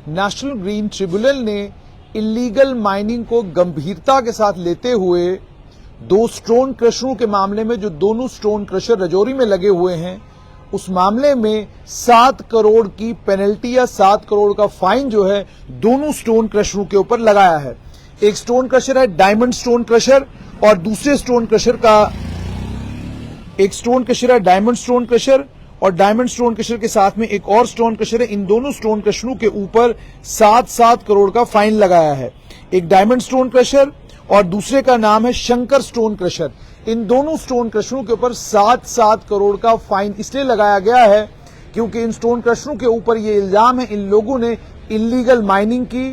National green tribunal ने illegal mining को गंभीरता के साथ लेते हुए 2 स्टोन क्रशरों के मामले में, जो दोनों स्टोन क्रशर रजौरी में लगे हुए हैं, उस मामले में 7 करोड़ की पेनल्टी या 7 करोड़ का फाइन जो है दोनों स्टोन क्रशरों के ऊपर लगाया है। एक स्टोन क्रशर है डायमंड स्टोन क्रशर और दूसरे स्टोन क्रशर का एक स्टोन क्रशर है डायमंड स्टोन क्रशर और डायमंड स्टोन क्रशर के साथ में एक और स्टोन क्रशर है। इन दोनों स्टोन क्रशरों के ऊपर 7-7 करोड़ का फाइन लगाया है। एक डायमंड स्टोन क्रशर और दूसरे का नाम है शंकर स्टोन क्रशर। इन दोनों स्टोन क्रशरों के ऊपर 7-7 करोड़ का फाइन इसलिए लगाया गया है क्योंकि इन स्टोन क्रशरों के ऊपर ये इल्जाम है इन लोगों ने इलीगल माइनिंग की,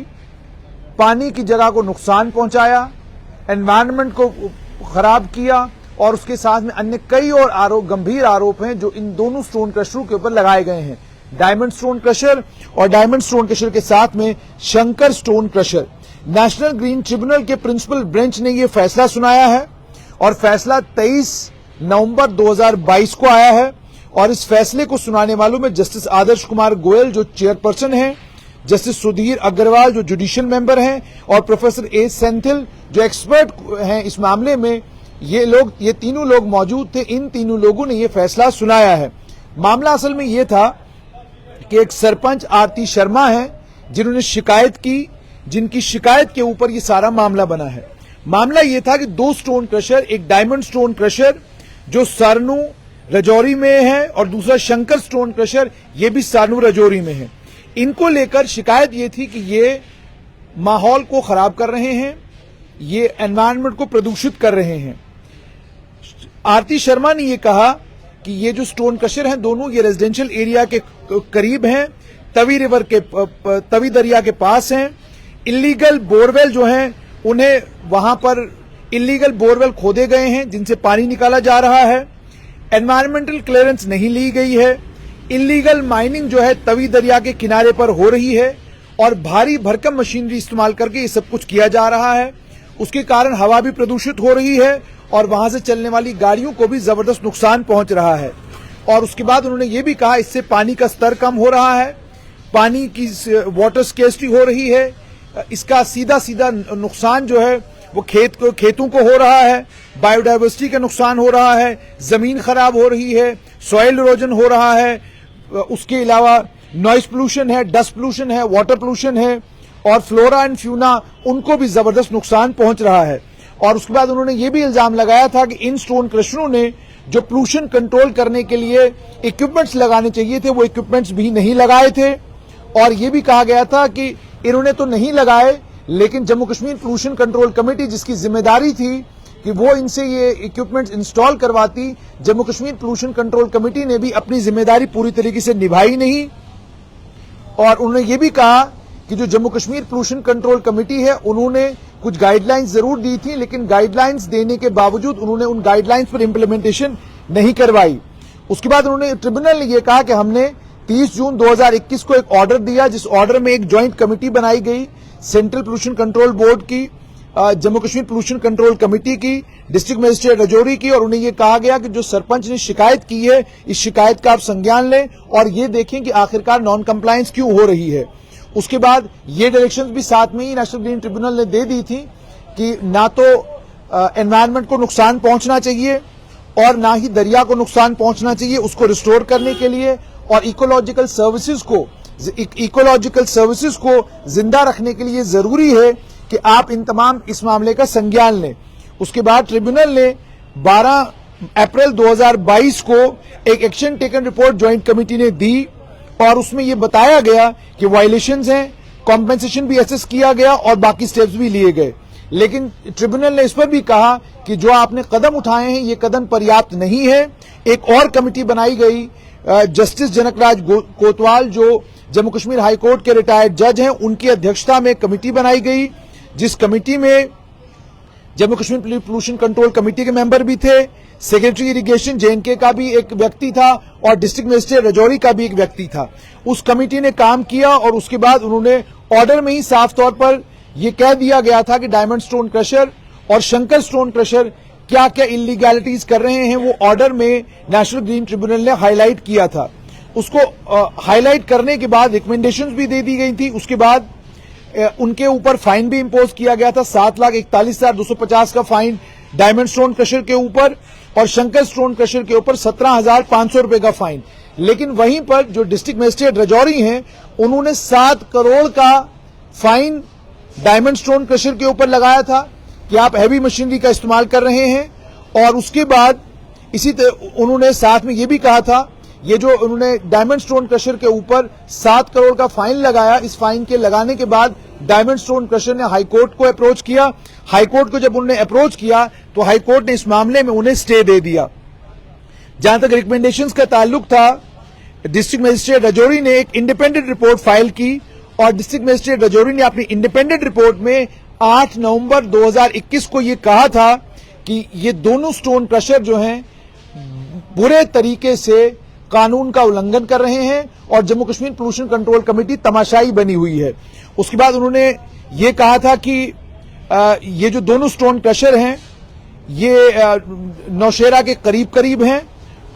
पानी की जगह को नुकसान पहुंचाया, एनवायरनमेंट को खराब किया और उसके साथ में अन्य कई और गंभीर आरोप हैं जो इन दोनों स्टोन क्रशरों के ऊपर लगाए गए हैं। डायमंड स्टोन क्रशर और डायमंड स्टोन क्रशर के साथ में Shankar stone crusher. National green tribunal के प्रिंसिपल बेंच ने यह फैसला सुनाया है और फैसला 23 नवंबर 2022 को आया है और इस फैसले को सुनाने वालों में जस्टिस आदर्श कुमार गोयल जो चेयरपर्सन हैं, जस्टिस सुधीर अग्रवाल जो जुडिशियल मेंबर हैं और प्रोफेसर ए सेंथिल जो एक्सपर्ट हैं इस मामले में, ये तीनों लोग मौजूद थे। इन तीनों लोगों ने यह फैसला सुनाया है। मामला असल में यह था कि एक सरपंच आरती शर्मा है जिन्होंने शिकायत की, जिनकी शिकायत के ऊपर यह सारा मामला बना है। मामला यह था कि 2 स्टोन क्रशर, एक डायमंड स्टोन क्रशर जो सरनू रजौरी में है और दूसरा शंकर स्टोन क्रशर ये भी सरनू रजौरी में है। इनको लेकर शिकायत ये थी कि ये माहौल को खराब कर रहे हैं, ये एनवायरनमेंट को प्रदूषित कर रहे हैं। आरती शर्मा ने ये कहा कि ये जो स्टोन क्रशर हैं दोनों ये रेजिडेंशियल एरिया के करीब हैं, तवी दरिया के पास हैं। इलीगल बोरवेल जो हैं उन्हें वहां पर इलीगल बोरवेल खोदे गए हैं जिनसे पानी निकाला जा रहा है। एनवायरमेंटल क्लियरेंस नहीं ली गई है। इलीगल माइनिंग जो है तवी दरिया के किनारे पर हो रही है और भारी भरकम मशीनरी इस्तेमाल करके ये सब कुछ किया जा रहा है। उसके कारण हवा भी प्रदूषित हो रही है और वहां से चलने वाली गाड़ियों को भी जबरदस्त नुकसान पहुंच रहा है। और उसके बाद उन्होंने ये भी कहा इससे पानी का स्तर कम हो रहा है, पानी की वाटर स्केर्सिटी हो रही है, इसका सीधा नुकसान जो है वो खेतों को हो रहा है, बायोडायवर्सिटी का नुकसान हो रहा है, जमीन खराब हो रही है, सॉइल इरोजन हो रहा है। उसके अलावा नॉइज पोल्यूशन है, डस्ट पोल्यूशन है, वाटर पोल्यूशन है और फ्लोरा एंड फ्यूना उनको भी जबरदस्त नुकसान पहुंच रहा है। और उसके बाद उन्होंने ये भी इल्जाम लगाया था कि इन स्टोन क्रशरों ने जो पोल्यूशन कंट्रोल करने के लिए इक्विपमेंट्स लगाने चाहिए थे वो इक्विपमेंट्स भी नहीं लगाए थे। और ये भी कहा गया था कि इन्होंने तो नहीं लगाए लेकिन Jammu Kashmir pollution control committee जिसकी जिम्मेदारी थी कि वो इनसे ये इक्विपमेंट्स इंस्टॉल करवाती, Jammu Kashmir pollution control committee ने भी अपनी जिम्मेदारी पूरी तरीके से निभाई नहीं। और उन्होंने ये भी कहा कि जो Jammu Kashmir pollution control committee है उन्होंने कुछ गाइडलाइंस जरूर दी थी लेकिन गाइडलाइंस देने के बावजूद उन्होंने उन गाइडलाइंस पर इंप्लीमेंटेशन नहीं करवाई। उसके बाद उन्होंने ट्रिब्यूनल ने यह कहा कि हमने 30 जून 2021 को एक ऑर्डर दिया जिस ऑर्डर में एक ज्वाइंट कमेटी बनाई गई सेंट्रल पोल्यूशन कंट्रोल बोर्ड की, Jammu Kashmir pollution control committee की, डिस्ट्रिक्ट मजिस्ट्रेट रजौरी की, और उन्हें यह कहा गया कि जो सरपंच ने शिकायत की है इस शिकायत का आप संज्ञान लें और ये देखें कि आखिरकार नॉन कंप्लायंस क्यों हो रही है। उसके बाद ये डायरेक्शंस भी साथ में ही नेशनल ग्रीन ट्रिब्यूनल ने दे दी थी कि ना तो एनवायरनमेंट को नुकसान पहुंचना चाहिए और ना ही दरिया को नुकसान पहुंचना चाहिए। उसको रिस्टोर करने के लिए और इकोलॉजिकल सर्विसेज को जिंदा रखने के लिए जरूरी है कि आप इन तमाम इस मामले का संज्ञान लें। उसके बाद ट्रिब्यूनल ने 12 अप्रैल 2022 को एक action taken report joint committee ने दी और उसमें यह बताया गया कि वायलेशंस हैं, कॉम्पेंसेशन भी असेस किया गया और बाकी स्टेप्स भी लिए गए। लेकिन ट्रिब्यूनल ने इस पर भी कहा कि जो आपने कदम उठाए हैं ये कदम पर्याप्त नहीं है। एक और कमेटी बनाई गई, जस्टिस जनकराज कोतवाल जो जम्मू कश्मीर हाई कोर्ट के रिटायर्ड जज हैं उनकी अध्यक्षता में कमेटी बनाई गई जिस कमेटी में Jammu Kashmir pollution control committee के मेंबर भी थे, सेक्रेटरी इरिगेशन जेएनके का भी एक व्यक्ति था और डिस्ट्रिक्ट मजिस्ट्रेट रजौरी का भी एक व्यक्ति था। उस कमेटी ने काम किया और उसके बाद उन्होंने ऑर्डर में ही साफ तौर पर यह कह दिया गया था कि डायमंड स्टोन क्रशर और शंकर स्टोन क्रशर क्या क्या इलीगैलिटीज कर रहे हैं वो ऑर्डर में नेशनल ग्रीन ट्रिब्यूनल ने हाईलाइट किया था। उसको हाईलाइट करने के बाद रिकमेंडेशंस भी दे दी गई थी। उसके बाद उनके ऊपर फाइन भी इंपोज किया गया था, 7,41,250 का फाइन डायमंड स्टोन क्रशर के ऊपर और शंकर स्टोन क्रशर के ऊपर 17,500 रुपए का फाइन। लेकिन वहीं पर जो डिस्ट्रिक्ट मजिस्ट्रेट राजौरी हैं, उन्होंने 7 करोड़ का फाइन डायमंड स्टोन क्रशर के ऊपर लगाया था कि आप हैवी मशीनरी का इस्तेमाल कर रहे हैं। और उसके बाद इसी तरह उन्होंने साथ में ये भी कहा था, ये जो उन्होंने डायमंड स्टोन क्रशर के ऊपर 7 करोड़ का फाइन लगाया, इस फाइन के लगाने के बाद डायमंड स्टोन क्रशर ने हाईकोर्ट को अप्रोच किया। हाईकोर्ट को जब उन्होंने अप्रोच किया तो हाईकोर्ट ने इस मामले में उन्हें स्टे दे दिया। जहां तक रिकमेंडेशंस का ताल्लुक था, डिस्ट्रिक्ट मजिस्ट्रेट राजौरी ने एक इंडिपेंडेंट रिपोर्ट फाइल की और डिस्ट्रिक्ट मजिस्ट्रेट राजौरी ने अपनी इंडिपेंडेंट रिपोर्ट में 8 नवंबर 2021 को यह कहा था कि ये दोनों स्टोन क्रशर जो हैं बुरे तरीके से कानून का उल्लंघन कर रहे हैं और Jammu Kashmir pollution control committee तमाशाई बनी हुई है। उसके बाद उन्होंने ये कहा था कि ये जो दोनों स्टोन क्रशर हैं ये नौशेरा के करीब करीब हैं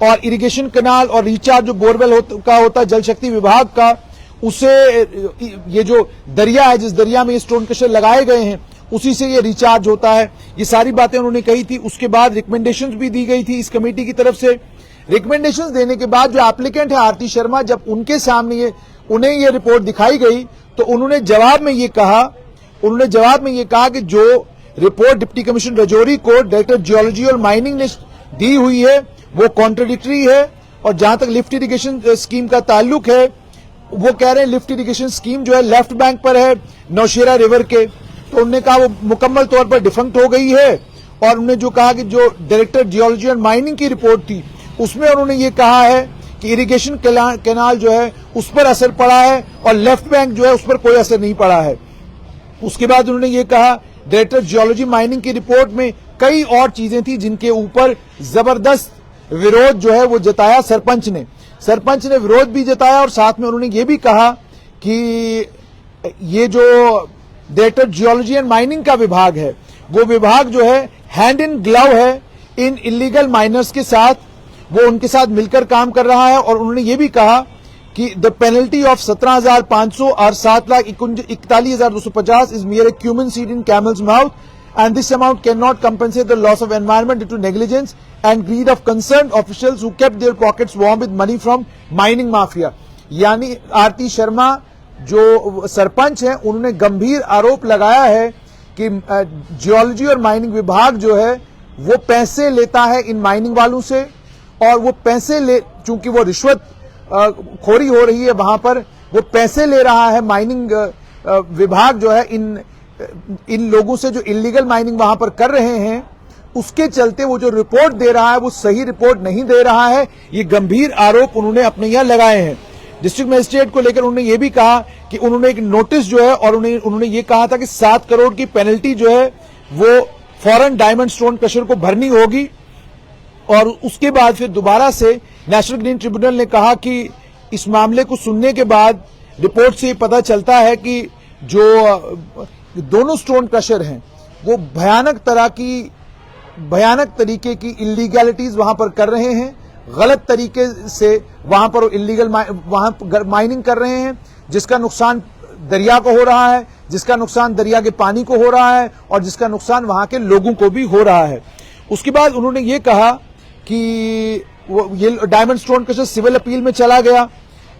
और इरिगेशन कैनाल और रिचार्ज जो बोरवेल का होता है जल शक्ति विभाग का, उसे ये जो दरिया है, जिस दरिया में ये स्टोन क्रशर लगाए गए हैं, उसी से ये रिचार्ज होता है। ये सारी बातें उन्होंने कही थी। उसके बाद रिकमेंडेशंस भी दी गई थी इस कमेटी की तरफ से। रिकमेंडेशंस देने के बाद जो एप्लीकेंट है आरती शर्मा, जब उनके सामने उन्हें ये रिपोर्ट दिखाई गई तो उन्होंने जवाब में ये कहा कि जो रिपोर्ट डिप्टी कमिश्नर राजौरी को डायरेक्टर जियोलॉजी और माइनिंग ने दी हुई है वो कॉन्ट्रडिक्टरी है। और जहां तक लिफ्ट इरिगेशन स्कीम का ताल्लुक है, वो कह रहे हैं लिफ्ट इरिगेशन स्कीम जो है लेफ्ट बैंक पर है नौशेरा रिवर के, तो उन्होंने कहा वो मुकम्मल तौर पर डिफंक्ट हो गई है। और उन्होंने जो कहा कि जो डायरेक्टर जियोलॉजी और माइनिंग की रिपोर्ट थी उसमें उन्होंने ये कहा है कि इरिगेशन कैनाल जो है उस पर असर पड़ा है और लेफ्ट बैंक जो है उस पर कोई असर नहीं पड़ा है। उसके बाद उन्होंने ये कहा डायरेक्टर जियोलॉजी माइनिंग की रिपोर्ट में कई और चीजें थी जिनके ऊपर जबरदस्त विरोध जो है वो जताया सरपंच ने विरोध भी जताया। और साथ में उन्होंने ये भी कहा कि ये जो डायरेक्टर जियोलॉजी एंड माइनिंग का विभाग है वो विभाग जो है हैंड इन ग्लव है इन इलीगल माइनर्स के साथ, वो उनके साथ मिलकर काम कर रहा है। और उन्होंने ये भी कहा कि द पेनल्टी ऑफ 17,500 और 7,41,250 is mere a cumin seed in camels mouth and this amount can not compensate the loss of environment due to negligence and greed of concerned officials who kept their pockets warm with money from mining mafia. यानी आरती शर्मा जो सरपंच हैं, उन्होंने गंभीर आरोप लगाया है कि geology और माइनिंग विभाग जो है वो पैसे लेता है इन माइनिंग वालों से और वो पैसे चूंकि वो रिश्वत खोरी हो रही है वहां पर, वो पैसे ले रहा है माइनिंग विभाग जो है इन लोगों से जो इलीगल माइनिंग वहां पर कर रहे हैं, उसके चलते वो जो रिपोर्ट दे रहा है वो सही रिपोर्ट नहीं दे रहा है। ये गंभीर आरोप उन्होंने अपने यहां लगाए हैं। डिस्ट्रिक्ट मजिस्ट्रेट को लेकर उन्होंने ये भी कहा कि उन्होंने एक नोटिस जो है और उन्होंने ये कहा था कि 7 करोड़ की पेनल्टी जो है वो फौरन डायमंड स्टोन क्रशर को भरनी होगी। और उसके बाद फिर दोबारा से नेशनल ग्रीन ट्रिब्यूनल ने कहा कि इस मामले को सुनने के बाद रिपोर्ट से पता चलता है कि जो दोनों स्टोन क्रशर हैं वो भयानक तरीके की इलीगैलिटीज वहां पर कर रहे हैं, गलत तरीके से वहां पर इलीगल माइनिंग कर रहे हैं, जिसका नुकसान दरिया को हो रहा है, जिसका नुकसान दरिया के पानी को हो रहा है और जिसका नुकसान वहां के लोगों को भी हो रहा है। उसके बाद उन्होंने ये कहा कि ये diamond stone crusher civil appeal में चला गया,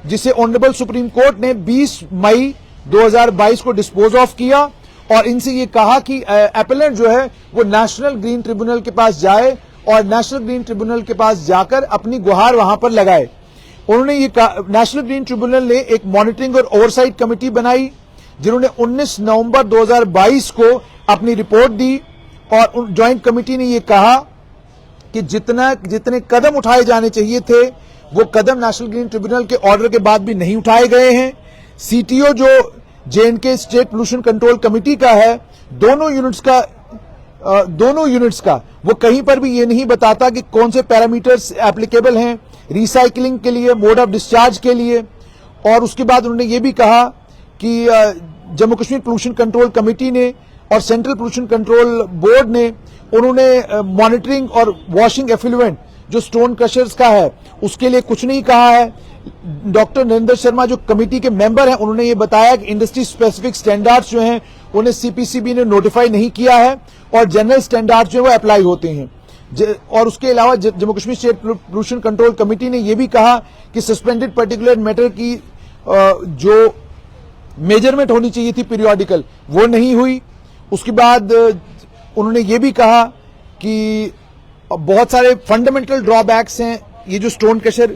जिसे ऑनरेबल सुप्रीम कोर्ट ने 20 मई 2022 को डिस्पोज ऑफ किया और इनसे ये कहा कि एपेलेंट जो है वो नेशनल ग्रीन ट्रिब्यूनल के पास जाए और नेशनल ग्रीन ट्रिब्यूनल के पास जाकर अपनी गुहार वहां पर लगाए। उन्होंने ये कहा, नेशनल ग्रीन ट्रिब्यूनल ने एक मॉनिटरिंग और ओवरसाइट कमेटी बनाई जिन्होंने 19 नवंबर 2022 को अपनी रिपोर्ट दी और ज्वाइंट कमेटी ने ये कहा कि जितने कदम उठाए जाने चाहिए थे वो कदम नेशनल ग्रीन ट्रिब्यूनल के ऑर्डर के बाद भी नहीं उठाए गए हैं। सीटीओ जो J&K state pollution control committee का है, दोनों यूनिट्स का वो कहीं पर भी ये नहीं बताता कि कौन से पैरामीटर्स एप्लीकेबल हैं रिसाइकलिंग के लिए, मोड ऑफ डिस्चार्ज के लिए। और उसके बाद उन्होंने ये भी कहा कि Jammu Kashmir pollution control committee ने और सेंट्रल पोल्यूशन कंट्रोल बोर्ड ने उन्होंने मॉनिटरिंग और वॉशिंग एफ्लुएंट जो स्टोन क्रशर्स का है उसके लिए कुछ नहीं कहा है। डॉक्टर नरेंद्र शर्मा जो कमेटी के मेंबर हैं उन्होंने ये बताया कि इंडस्ट्री स्पेसिफिक स्टैंडर्ड्स जो हैं उन्हें सीपीसीबी ने नोटिफाई नहीं किया है और जनरल स्टैंडर्ड्स जो है वो अप्लाई होते हैं। और उसके अलावा Jammu Kashmir state pollution control committee ने यह भी कहा कि सस्पेंडेड पर्टिकुलर मैटर की जो मेजरमेंट होनी चाहिए थी पीरियोडिकल वो नहीं हुई। उसके बाद उन्होंने ये भी कहा कि बहुत सारे फंडामेंटल ड्रॉबैक्स हैं ये जो स्टोन क्रशर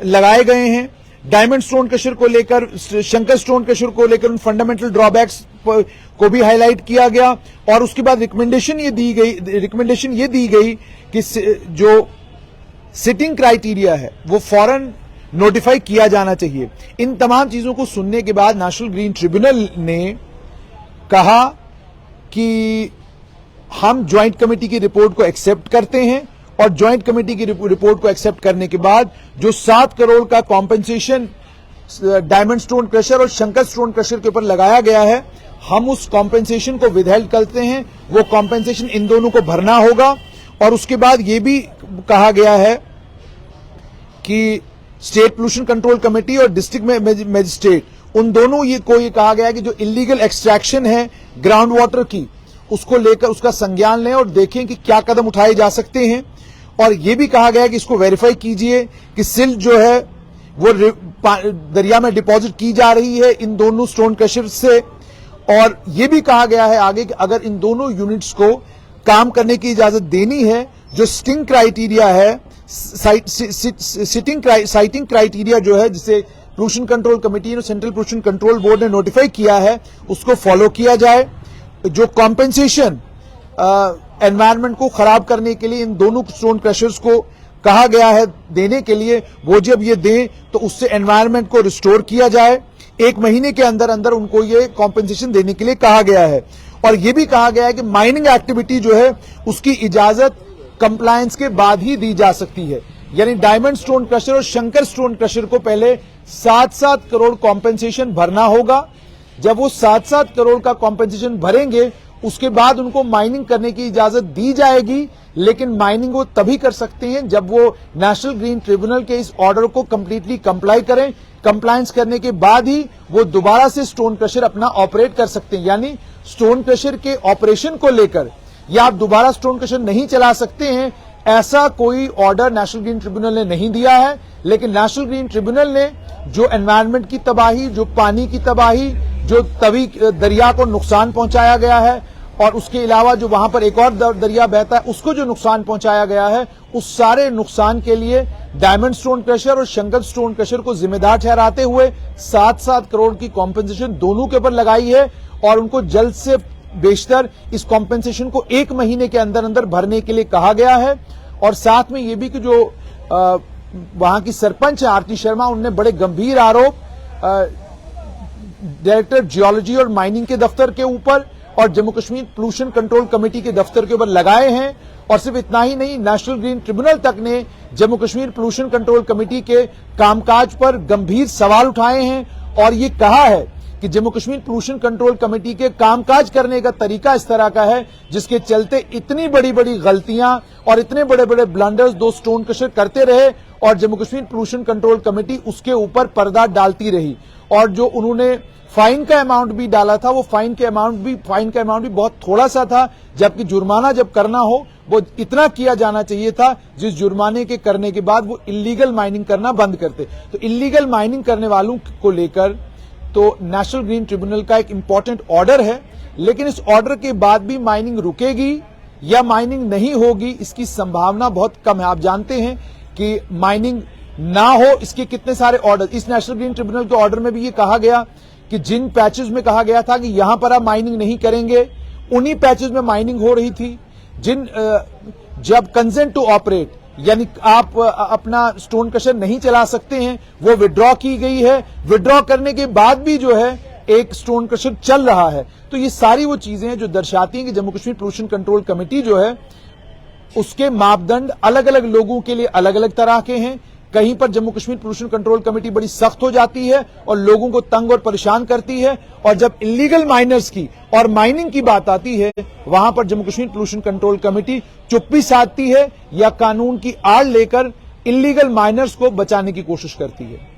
लगाए गए हैं। डायमंड स्टोन क्रशर को लेकर, शंकर स्टोन क्रशर को लेकर उन फंडामेंटल ड्रॉबैक्स को भी हाईलाइट किया गया और उसके बाद रिकमेंडेशन ये दी गई कि जो सिटिंग क्राइटेरिया है वो फौरन नोटिफाई किया जाना चाहिए। इन तमाम चीजों को सुनने के बाद नेशनल ग्रीन ट्रिब्यूनल ने कहा कि हम ज्वाइंट कमेटी की रिपोर्ट को एक्सेप्ट करते हैं और ज्वाइंट कमेटी की रिपोर्ट को एक्सेप्ट करने के बाद जो 7 करोड़ का कॉम्पेंसेशन डायमंड स्टोन क्रशर और शंकर स्टोन क्रशर के ऊपर लगाया गया है हम उस कॉम्पेंसेशन को विदहेल्ड करते हैं। वो कॉम्पेंसेशन इन दोनों को भरना होगा। और उसके बाद ये भी कहा गया है कि स्टेट पोल्यूशन कंट्रोल कमेटी और डिस्ट्रिक्ट मजिस्ट्रेट उन दोनों को ये कहा गया है कि जो इलीगल एक्सट्रैक्शन है ग्राउंड वाटर की उसको लेकर उसका संज्ञान लें और देखें कि क्या कदम उठाए जा सकते हैं। और यह भी कहा गया है कि इसको वेरीफाई कीजिए कि सिल्ट जो है वो दरिया में डिपॉजिट की जा रही है इन दोनों स्टोन क्रशर से। और यह भी कहा गया है आगे कि अगर इन दोनों यूनिट्स को काम करने की इजाजत देनी है, जो स्टिंग क्राइटेरिया है, साइटिंग क्राइटेरिया जो है जिसे पोल्यूशन कंट्रोल कमेटी और सेंट्रल पोल्यूशन कंट्रोल बोर्ड ने नोटिफाई किया है उसको फॉलो किया जाए। जो कॉम्पेंसेशन एनवायरनमेंट को खराब करने के लिए इन दोनों स्टोन क्रशर्स को कहा गया है देने के लिए, वो जब ये दें तो उससे एनवायरनमेंट को रिस्टोर किया जाए। 1 महीने के अंदर अंदर उनको ये कॉम्पेंसेशन देने के लिए कहा गया है। और ये भी कहा गया है कि माइनिंग एक्टिविटी जो है उसकी इजाजत कंप्लायंस के बाद ही दी जा सकती है। यानी डायमंड स्टोन क्रशर और शंकर स्टोन क्रशर को पहले 7-7 करोड़ कॉम्पेंसेशन भरना होगा। जब वो 7-7 करोड़ का कॉम्पेंसेशन भरेंगे उसके बाद उनको माइनिंग करने की इजाजत दी जाएगी। लेकिन माइनिंग वो तभी कर सकते हैं जब वो नेशनल ग्रीन ट्रिब्यूनल के इस ऑर्डर को कंप्लीटली कंप्लाई करें। कंप्लायंस करने के बाद ही वो दोबारा से स्टोन क्रशर अपना ऑपरेट कर सकते हैं। यानी स्टोन क्रशर के ऑपरेशन को लेकर या आप दोबारा स्टोन क्रशर नहीं चला सकते हैं ऐसा कोई ऑर्डर नेशनल ग्रीन ट्रिब्यूनल ने नहीं दिया है। लेकिन नेशनल ग्रीन ट्रिब्यूनल ने जो एनवायरनमेंट की तबाही, जो पानी की तबाही, जो तवी दरिया को नुकसान पहुंचाया गया है और उसके अलावा जो वहां पर एक और दरिया बहता है उसको जो नुकसान पहुंचाया गया है उस सारे नुकसान के लिए डायमंड स्टोन क्रशर और शंकर स्टोन क्रशर को जिम्मेदार ठहराते हुए 7-7 करोड़ की कॉम्पेंसेशन दोनों के ऊपर लगाई है। और उनको जल्द से बेशतर इस कॉम्पेंसेशन को 1 महीने के अंदर अंदर भरने के लिए कहा गया है। और साथ में ये भी कि जो वहां की सरपंच है आरती शर्मा, उन्होंने बड़े गंभीर आरोप डायरेक्टर जियोलॉजी और माइनिंग के दफ्तर के ऊपर और Jammu Kashmir pollution control committee के दफ्तर के ऊपर लगाए हैं। और सिर्फ इतना ही नहीं, नेशनल ग्रीन ट्रिब्यूनल तक ने Jammu Kashmir pollution control committee के कामकाज पर गंभीर सवाल उठाए हैं और ये कहा है कि Jammu Kashmir pollution control committee के कामकाज करने का तरीका इस तरह का है जिसके चलते इतनी बड़ी बड़ी गलतियां और इतने बड़े बड़े ब्लंडर्स 2 स्टोन क्रशर करते रहे और Jammu Kashmir pollution control committee उसके ऊपर पर्दा डालती रही। और जो उन्होंने फाइन का अमाउंट भी डाला था वो फाइन का अमाउंट भी बहुत थोड़ा सा था, जबकि जुर्माना जब करना हो वो इतना किया जाना चाहिए था जिस जुर्माने के करने के बाद वो इलीगल माइनिंग करना बंद करते। तो इलीगल माइनिंग करने वालों को लेकर तो नेशनल ग्रीन ट्रिब्यूनल का एक इंपॉर्टेंट ऑर्डर है। लेकिन इस ऑर्डर के बाद भी माइनिंग रुकेगी या माइनिंग नहीं होगी इसकी संभावना बहुत कम है। आप जानते हैं कि माइनिंग ना हो इसके कितने सारे ऑर्डर इस नेशनल ग्रीन ट्रिब्यूनल के ऑर्डर में भी ये कहा गया कि जिन पैचेस में कहा गया था कि यहां पर आप माइनिंग नहीं करेंगे उन्हीं पैचेस में माइनिंग हो रही थी। जब कंसेंट टू ऑपरेट यानी आप अपना स्टोन क्रशर नहीं चला सकते हैं वो विड्रॉ की गई है। विड्रॉ करने के बाद भी जो है एक स्टोन क्रशर चल रहा है। तो ये सारी वो चीजें हैं जो दर्शाती हैं कि Jammu Kashmir pollution control committee जो है उसके मापदंड अलग अलग लोगों के लिए अलग अलग तरह के हैं। कहीं पर Jammu Kashmir pollution control committee बड़ी सख्त हो जाती है और लोगों को तंग और परेशान करती है, और जब इलीगल माइनर्स की और माइनिंग की बात आती है वहां पर Jammu Kashmir pollution control committee चुप्पी साधती है या कानून की आड़ लेकर इलीगल माइनर्स को बचाने की कोशिश करती है।